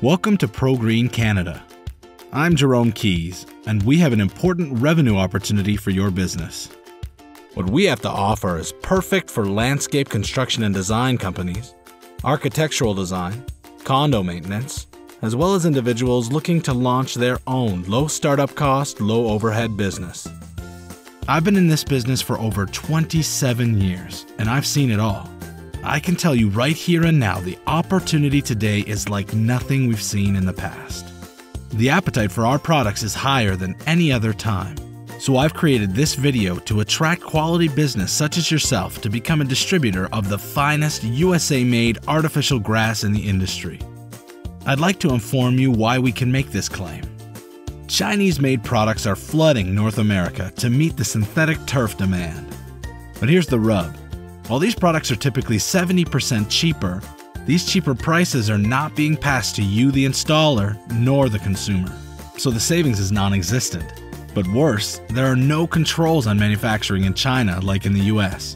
Welcome to ProGreen Canada. I'm Jerome Keys, and we have an important revenue opportunity for your business. What we have to offer is perfect for landscape construction and design companies, architectural design, condo maintenance, as well as individuals looking to launch their own low startup cost, low overhead business. I've been in this business for over 27 years, and I've seen it all. I can tell you right here and now, the opportunity today is like nothing we've seen in the past. The appetite for our products is higher than any other time. So I've created this video to attract quality business such as yourself to become a distributor of the finest USA-made artificial grass in the industry. I'd like to inform you why we can make this claim. Chinese-made products are flooding North America to meet the synthetic turf demand. But here's the rub. While these products are typically 70% cheaper, these cheaper prices are not being passed to you, the installer, nor the consumer. So the savings is non-existent. But worse, there are no controls on manufacturing in China like in the US.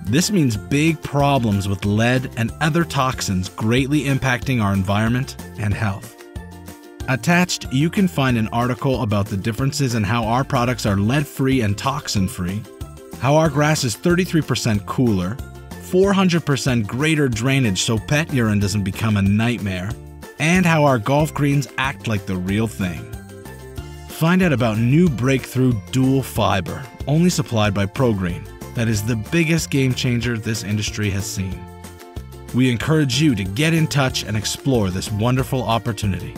This means big problems with lead and other toxins greatly impacting our environment and health. Attached, you can find an article about the differences in how our products are lead-free and toxin-free, how our grass is 33% cooler, 400% greater drainage so pet urine doesn't become a nightmare, and how our golf greens act like the real thing. Find out about new breakthrough dual fiber, only supplied by ProGreen, that is the biggest game changer this industry has seen. We encourage you to get in touch and explore this wonderful opportunity.